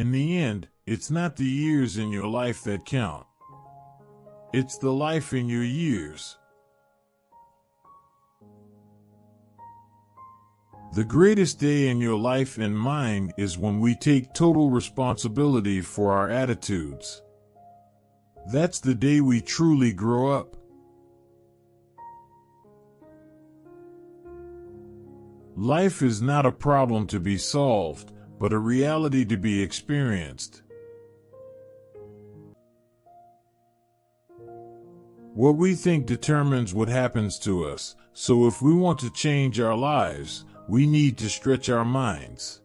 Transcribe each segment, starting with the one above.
In the end, it's not the years in your life that count. It's the life in your years. The greatest day in your life and mine is when we take total responsibility for our attitudes. That's the day we truly grow up. Life is not a problem to be solved, but a reality to be experienced. What we think determines what happens to us, so if we want to change our lives, we need to stretch our minds.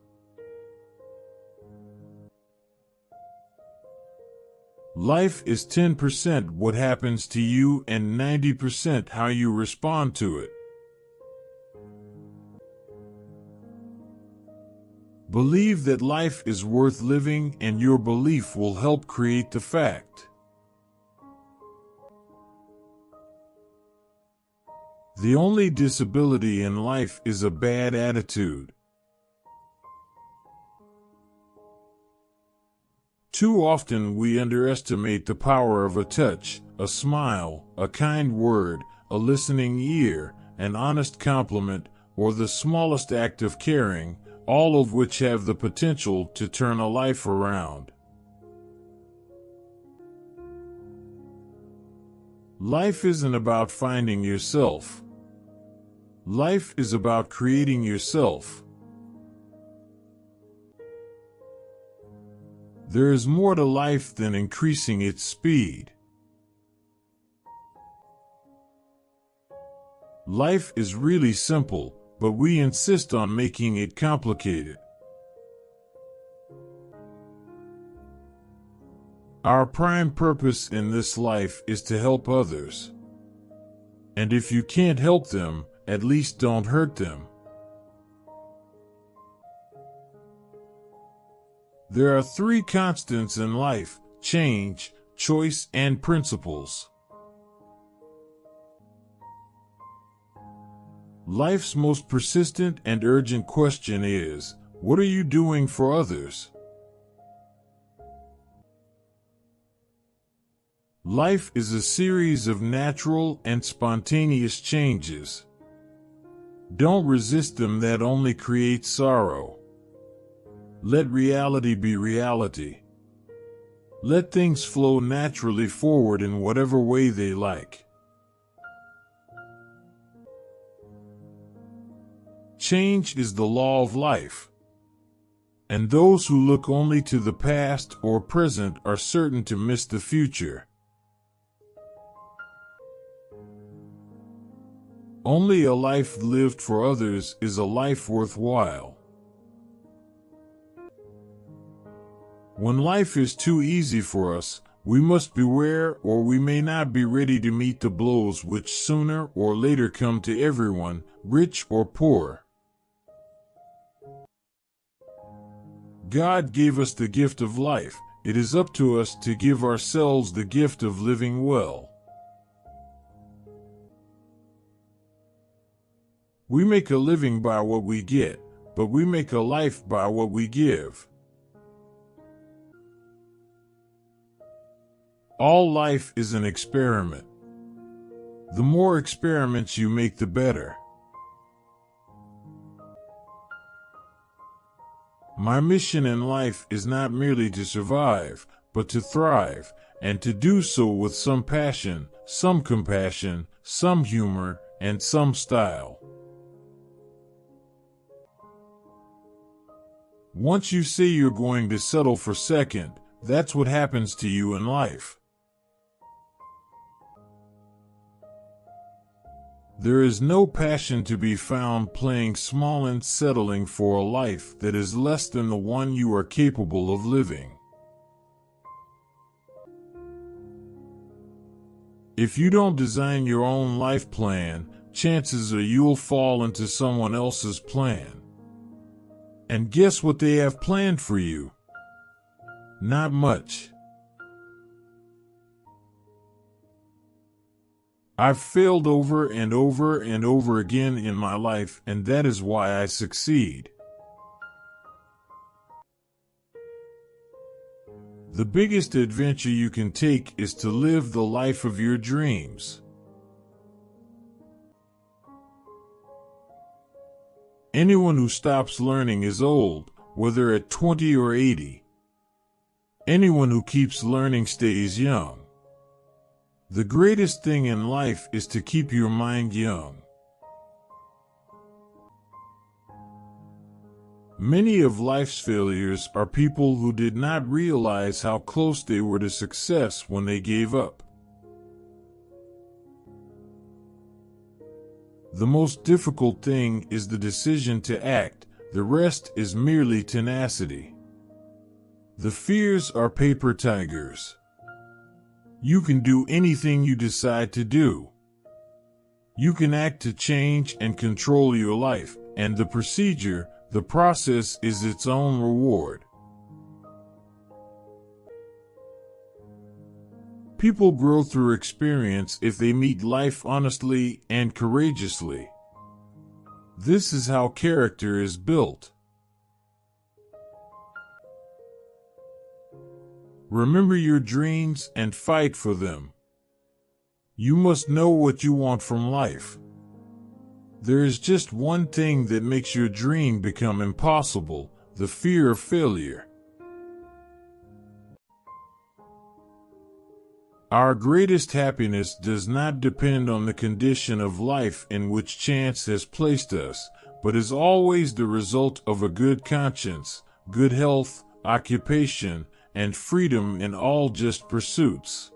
Life is 10% what happens to you and 90% how you respond to it. Believe that life is worth living, and your belief will help create the fact. The only disability in life is a bad attitude. Too often we underestimate the power of a touch, a smile, a kind word, a listening ear, an honest compliment, or the smallest act of caring, all of which have the potential to turn a life around. Life isn't about finding yourself. Life is about creating yourself. There is more to life than increasing its speed. Life is really simple, but we insist on making it complicated. Our prime purpose in this life is to help others. And if you can't help them, at least don't hurt them. There are three constants in life: change, choice, and principles. Life's most persistent and urgent question is, what are you doing for others? Life is a series of natural and spontaneous changes. Don't resist them, that only creates sorrow. Let reality be reality. Let things flow naturally forward in whatever way they like. Change is the law of life. And those who look only to the past or present are certain to miss the future. Only a life lived for others is a life worthwhile. When life is too easy for us, we must beware, or we may not be ready to meet the blows which sooner or later come to everyone, rich or poor. God gave us the gift of life. It is up to us to give ourselves the gift of living well. We make a living by what we get, but we make a life by what we give. All life is an experiment. The more experiments you make, the better. My mission in life is not merely to survive, but to thrive, and to do so with some passion, some compassion, some humor, and some style. Once you say you're going to settle for second, that's what happens to you in life. There is no passion to be found playing small and settling for a life that is less than the one you are capable of living. If you don't design your own life plan, chances are you'll fall into someone else's plan. And guess what they have planned for you? Not much. I've failed over and over and over again in my life, and that is why I succeed. The biggest adventure you can take is to live the life of your dreams. Anyone who stops learning is old, whether at 20 or 80. Anyone who keeps learning stays young. The greatest thing in life is to keep your mind young. Many of life's failures are people who did not realize how close they were to success when they gave up. The most difficult thing is the decision to act, the rest is merely tenacity. The fears are paper tigers. You can do anything you decide to do. You can act to change and control your life, and the process is its own reward. People grow through experience if they meet life honestly and courageously. This is how character is built. Remember your dreams and fight for them. You must know what you want from life. There is just one thing that makes your dream become impossible: the fear of failure. Our greatest happiness does not depend on the condition of life in which chance has placed us, but is always the result of a good conscience, good health, occupation, and freedom in all just pursuits.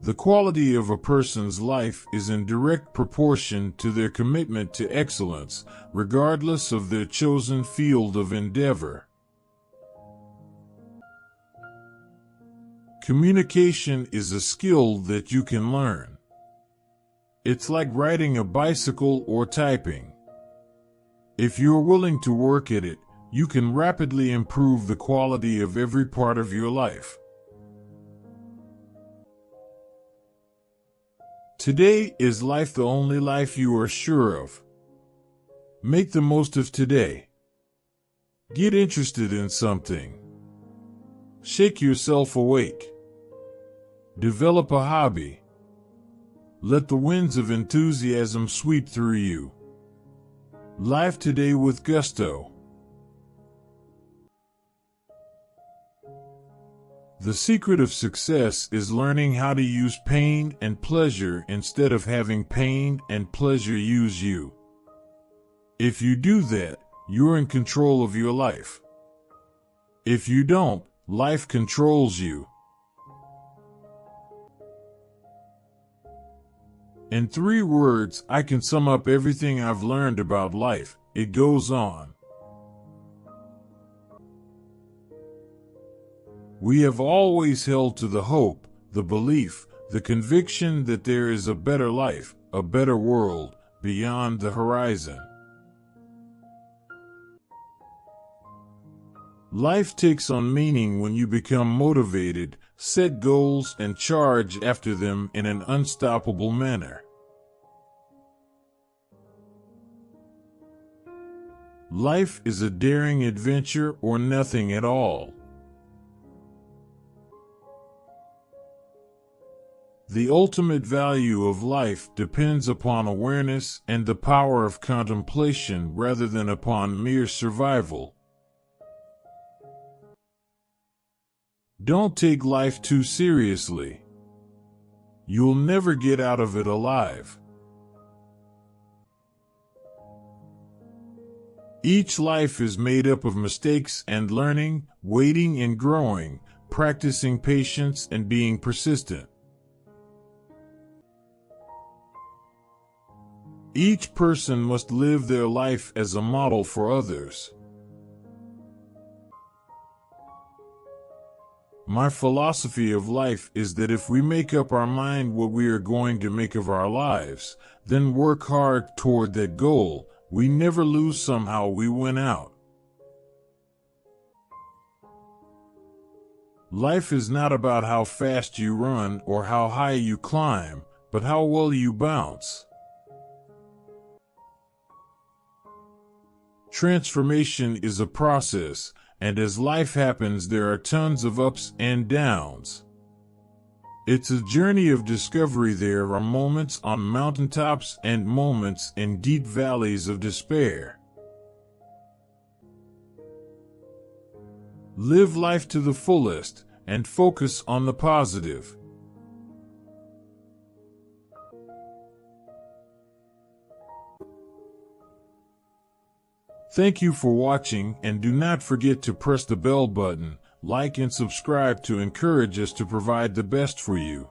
The quality of a person's life is in direct proportion to their commitment to excellence, regardless of their chosen field of endeavor. Communication is a skill that you can learn. It's like riding a bicycle or typing. If you're willing to work at it, you can rapidly improve the quality of every part of your life. Today is life the only life you are sure of. Make the most of today. Get interested in something. Shake yourself awake. Develop a hobby. Let the winds of enthusiasm sweep through you. Live today with gusto. The secret of success is learning how to use pain and pleasure instead of having pain and pleasure use you. If you do that, you're in control of your life. If you don't, life controls you. In 3 words, I can sum up everything I've learned about life. It goes on. We have always held to the hope, the belief, the conviction that there is a better life, a better world, beyond the horizon. Life takes on meaning when you become motivated, set goals, and charge after them in an unstoppable manner. Life is a daring adventure or nothing at all. The ultimate value of life depends upon awareness and the power of contemplation rather than upon mere survival. Don't take life too seriously. You'll never get out of it alive. Each life is made up of mistakes and learning, waiting and growing, practicing patience and being persistent. Each person must live their life as a model for others. My philosophy of life is that if we make up our mind what we are going to make of our lives, then work hard toward that goal, we never lose, somehow we win out. Life is not about how fast you run or how high you climb, but how well you bounce. Transformation is a process, and as life happens, there are tons of ups and downs. It's a journey of discovery. There are moments on mountaintops and moments in deep valleys of despair. Live life to the fullest and focus on the positive. Thank you for watching, and do not forget to press the bell button, like and subscribe to encourage us to provide the best for you.